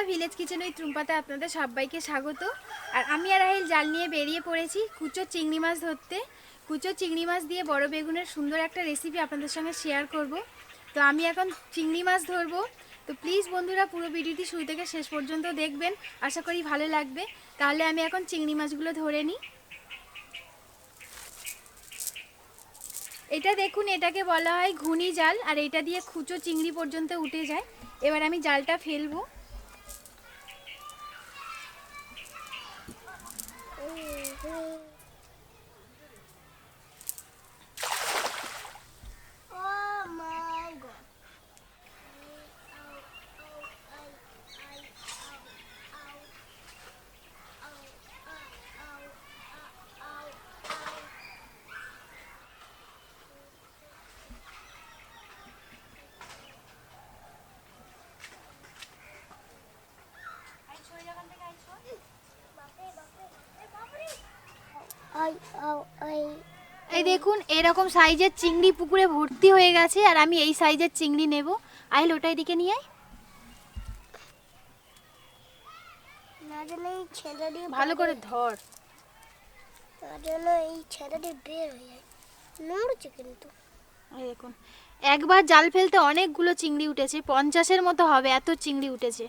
Village kitchen ওই টুম্পাতে আপনাদের সবাইকে স্বাগত। আর আমি আর রাহিল জাল নিয়ে বেরিয়ে পড়েছি কুচো চিংড়ি মাছ ধরতে। কুচো চিংড়ি মাছ দিয়ে বড় বেগুনের সুন্দর একটা রেসিপি আপনাদের সঙ্গে শেয়ার করব। তো আমি এখন চিংড়ি মাছ ধরবো। তো প্লিজ বন্ধুরা পুরো ভিডিওটি শুরু থেকে শেষ পর্যন্ত দেখবেন, আশা করি ভালো লাগবে। তাহলে আমি এখন চিংড়ি মাছগুলো ধরে নিই। এটা দেখুন, এটাকে বলা হয় ঘুনি জাল, আর এটা দিয়ে কুচো চিংড়ি পর্যন্ত উঠে যায়। এবার আমি জালটা ফেলবো। এই দেখুন, এরকম সাইজের চিংড়ি পুকুরে ভর্তি হয়ে গেছে, আর আমি এই সাইজের চিংড়ি নেব। আইল ওটা এদিকে নিয়ে আয়। ভালো করে ধর, দেখুন একবার জাল ফেলতে অনেকগুলো চিংড়ি উঠেছে, 50-এর মতো হবে, এত চিংড়ি উঠেছে।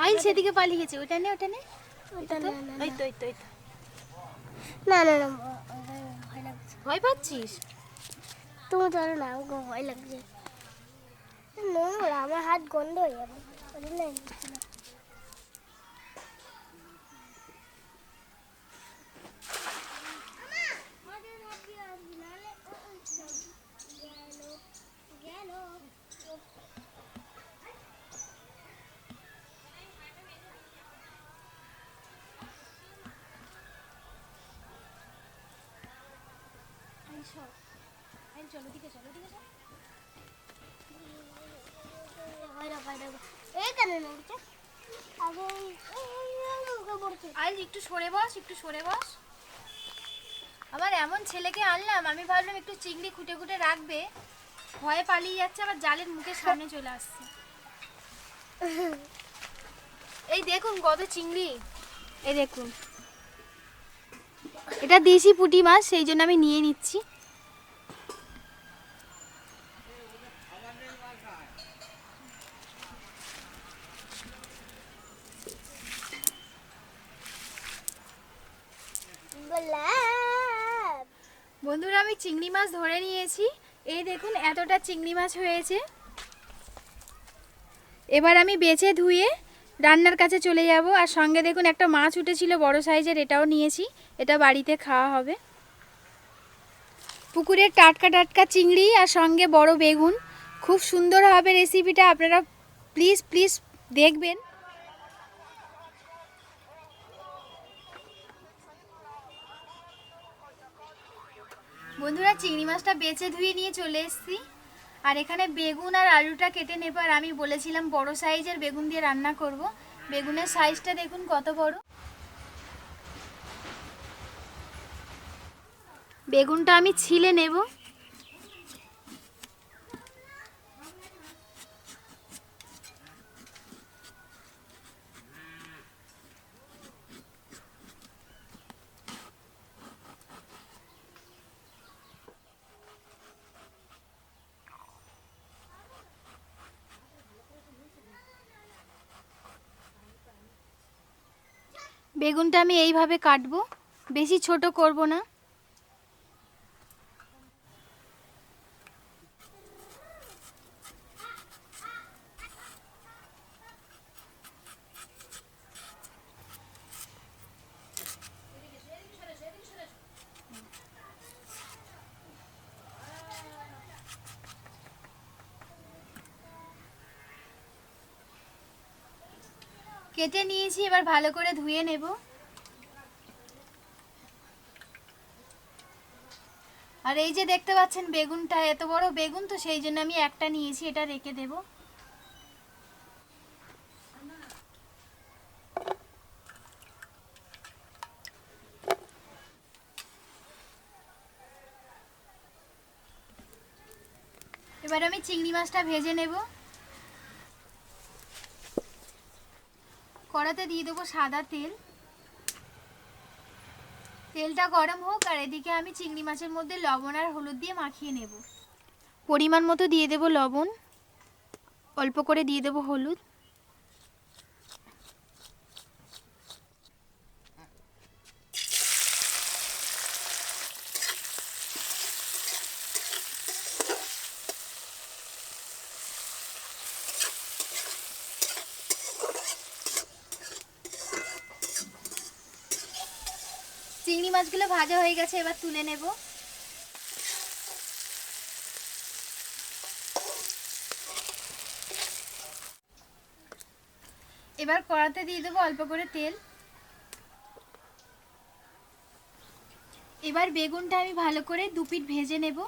আইল সেদিকে পালিয়ে গেছে, ওটা নে ওটা নে। এই তো এই তো এই তো। না না না, ভয় পাচ্ছিস? তুমি ধরো না, আমাকে ভয় লাগছে। নোংরা, আমার হাত গন্ধ হয়ে যাবে। একটু সরে বস, একটু সরে বস। আমার এমন ছেলেকে আনলাম, আমি ভাবলাম একটু চিংড়ি খুঁটে খুঁটে রাখবে, ভয়ে পালিয়ে যাচ্ছে, আবার জালের মুখের সামনে চলে আসছে। এই দেখুন কত চিংড়ি, এই দেখুন। এটা দেশি পুঁটি মাছ, সেই জন্য আমি নিয়ে নিচ্ছি। বন্ধুরা, আমি চিংড়ি মাছ ধরে নিয়েছি। এই দেখুন এতটা চিংড়ি মাছ হয়েছে। এবার আমি বেছে ধুয়ে রান্নার কাছে চলে যাব। আর সঙ্গে দেখুন একটা মাছ উঠেছিল বড় সাইজের, এটাও নিয়েছি, এটা বাড়িতে খাওয়া হবে। পুকুরের টাটকা টাটকা চিংড়ি আর সঙ্গে বড় বেগুন, খুব সুন্দর হবে রেসিপিটা, আপনারা প্লিজ প্লিজ দেখবেন। বন্ধুরা, চিংড়ি মাছটা বেছে ধুয়ে নিয়ে চলে এসেছি। আর এখানে বেগুন আর আলুটা কেটে নেব। আর আমি বলেছিলাম বড় সাইজের বেগুন দিয়ে রান্না করব। বেগুনের সাইজটা দেখুন কত বড়। বেগুনটা আমি ছিলে নেব। বেগুনটা আমি এইভাবে কাটবো, বেশি ছোট করব না। কেটে নিয়েছি, এবার ভালো করে ধুয়ে নেব। আর এই যে দেখতে পাচ্ছেন বেগুনটা, এত বড় বেগুন, তো সেই জন্য আমি একটা নিয়েছি, এটা রেখে দেব। এবার আমি চিংড়ি মাছটা ভেজে নেব। কড়াতে দিয়ে দেবো সাদা তেল। তেলটা গরম হোক, আর এদিকে আমি চিংড়ি মাছের মধ্যে লবণ আর হলুদ দিয়ে মাখিয়ে নেব। পরিমাণ মতো দিয়ে দেব লবণ, অল্প করে দিয়ে দেব হলুদ। চিংড়ি মাছগুলো ভাজা হয়ে গেছে, এবার তুলে নেব। এবার কড়াতে দিয়ে দেবো অল্প করে তেল। এবার বেগুনটা আমি ভালো করে দু পিঠ ভেজে নেব।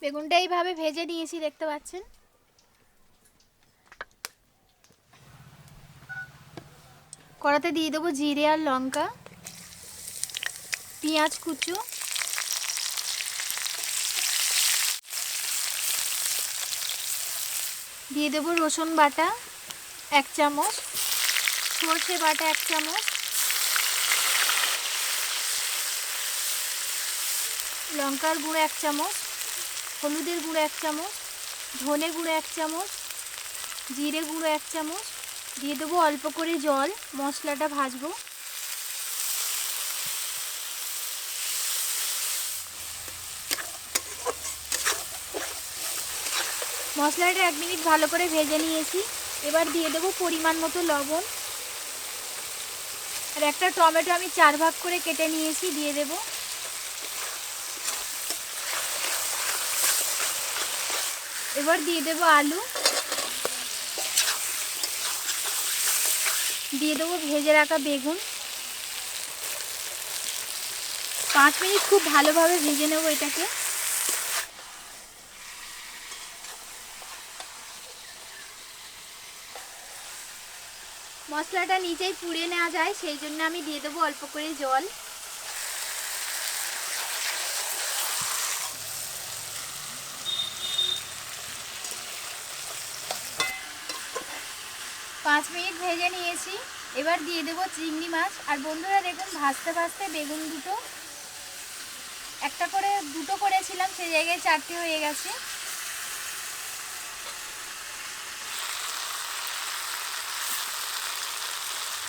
বেগুনটা এইভাবে ভেজে নিয়েছি, দেখতে পাচ্ছেন। কড়াতে দিয়ে দেবো জিরে আর লঙ্কা, পেঁয়াজ কুচো, দিয়ে দেবো রসুন বাটা 1 চামচ, সর্ষে বাটা 1 চামচ, লঙ্কার গুঁড়ো 1 চামচ, হলুদের গুঁড়ো 1 চামচ, ধনে গুঁড়ো 1 চামচ, জিরে গুঁড়ো 1 চামচ। দিয়ে দেবো অল্প করে জল, মশলাটা ভাজবো। মশলাটা 1 মিনিট ভালো করে ভেজে নিয়েছি। এবার দিয়ে দেবো পরিমাণ মতো লবণ। আর একটা টমেটো আমি 4 ভাগ করে কেটে নিয়েছি, দিয়ে দেব। এবার দিয়ে দেব আলু, দিয়ে দেবো ভেজে রাখা বেগুন। 5 মিনিট খুব ভালোভাবে ভেজে নেব এটাকে। মশলাটা নিচেই পুড়িয়ে নেওয়া যায়, সেই জন্য আমি দিয়ে দেবো অল্প করে জল। পাঁচ মিনিট ভেজে নিয়েছি, এবার দিয়ে দেবো চিংড়ি মাছ। আর বন্ধুরা দেখুন, ভাজতে ভাজতে বেগুন দুটো, একটা করে দুটো করেছিলাম, সেই জায়গায় 4টে হয়ে গেছে।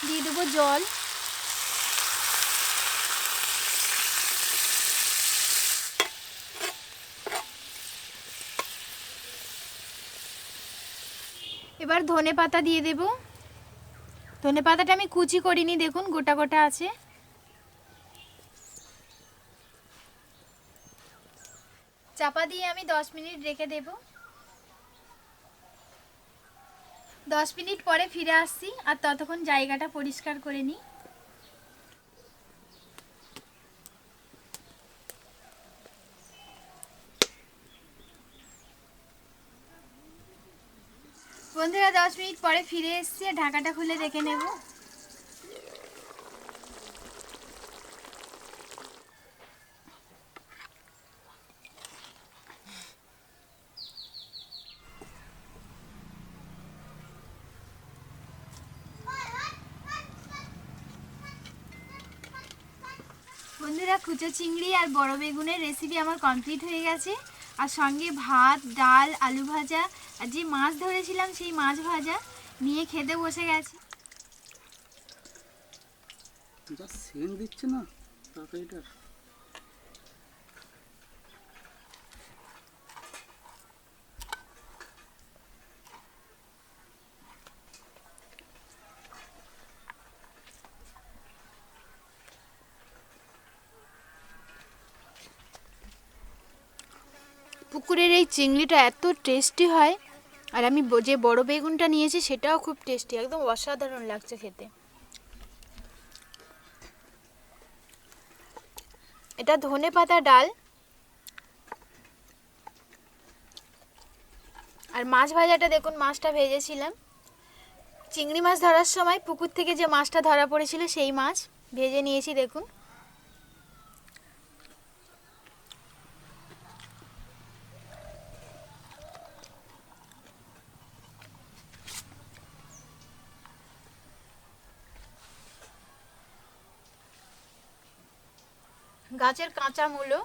দিয়ে দেবো জল। এবার ধনে পাতা দিয়ে দেব। ধনে পাতাটা আমি কুচি করিনি, দেখুন গোটা গোটা আছে। চাপা দিয়ে আমি 10 মিনিট রেখে দেব। 10 মিনিট পরে ফিরে আসছি, আর ততক্ষণ জায়গাটা পরিষ্কার করে নিই। বন্ধুরা 10 মিনিট পরে ফিরে এসেছি, ঢাকাটা খুলে দেখে নেব। বন্ধুরা, কুচো চিংড়ি আর বড় বেগুনের রেসিপি আমার কমপ্লিট হয়ে গেছে। আর সঙ্গে ভাত, ডাল, আলু ভাজা, আর যে মাছ ধরেছিলাম সেই মাছ ভাজা নিয়ে খেতে বসে গেছি। যা সেন্ট দিচ্ছে না তরকারিটার। পুকুরের এই চিংড়িটা এত টেস্টি হয়, আর আমি যে বড় বেগুনটা নিয়েছি সেটাও খুব টেস্টি, একদম অসাধারণ লাগছে খেতে। এটা ধনেপাতা ডাল আর মাছ ভাজাটা দেখুন, মাছটা ভেজেছিলাম চিংড়ি মাছ ধরার সময় পুকুর থেকে যে মাছটা ধরা পড়েছিল সেই মাছ ভেজে নিয়েছি দেখুন। গাছের কাঁচা মূলো,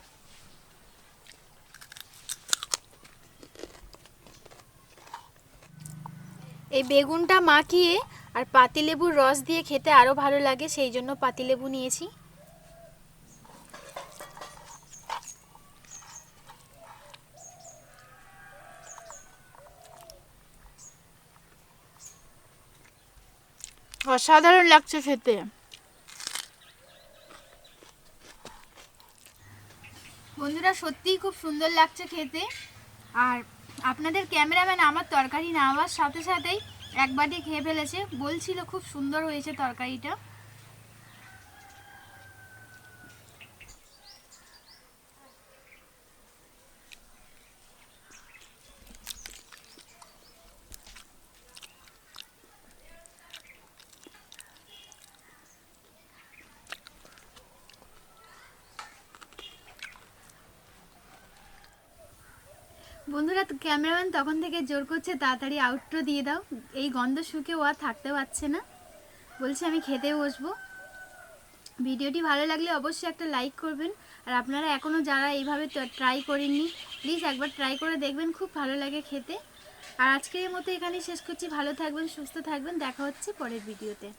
এই বেগুনটা মাখিয়ে আর পাতিলেবুর রস দিয়ে খেতে আরও ভালো লাগে, সেই জন্য পাতিলেবু নিয়েছি। অসাধারণ লাগছে খেতে। বন্ধুরা সত্যিই খুব সুন্দর লাগছে খেতে। আর আপনাদের ক্যামেরাম্যান আমার তরকারি নেওয়ার সাথে সাথেই এক বাটি খেয়ে ফেলেছে, বলছিল খুব সুন্দর হয়েছে তরকারিটা। বন্ধুরা ক্যামেরাম্যান তখন থেকে জোর করছে তাড়াতাড়ি আউটরো দিয়ে দাও, এই গন্ধ শুকে ও আর থাকতে পারছে না, বলছে আমি খেতে বসবো। ভিডিওটি ভালো লাগলে অবশ্যই একটা লাইক করবেন, আর আপনারা এখনও যারা এইভাবে ট্রাই করেননি প্লিজ একবার ট্রাই করে দেখবেন, খুব ভালো লাগে খেতে। আর আজকের মতো এখানেই শেষ করছি, ভালো থাকবেন, সুস্থ থাকবেন, দেখা হচ্ছে পরের ভিডিওতে।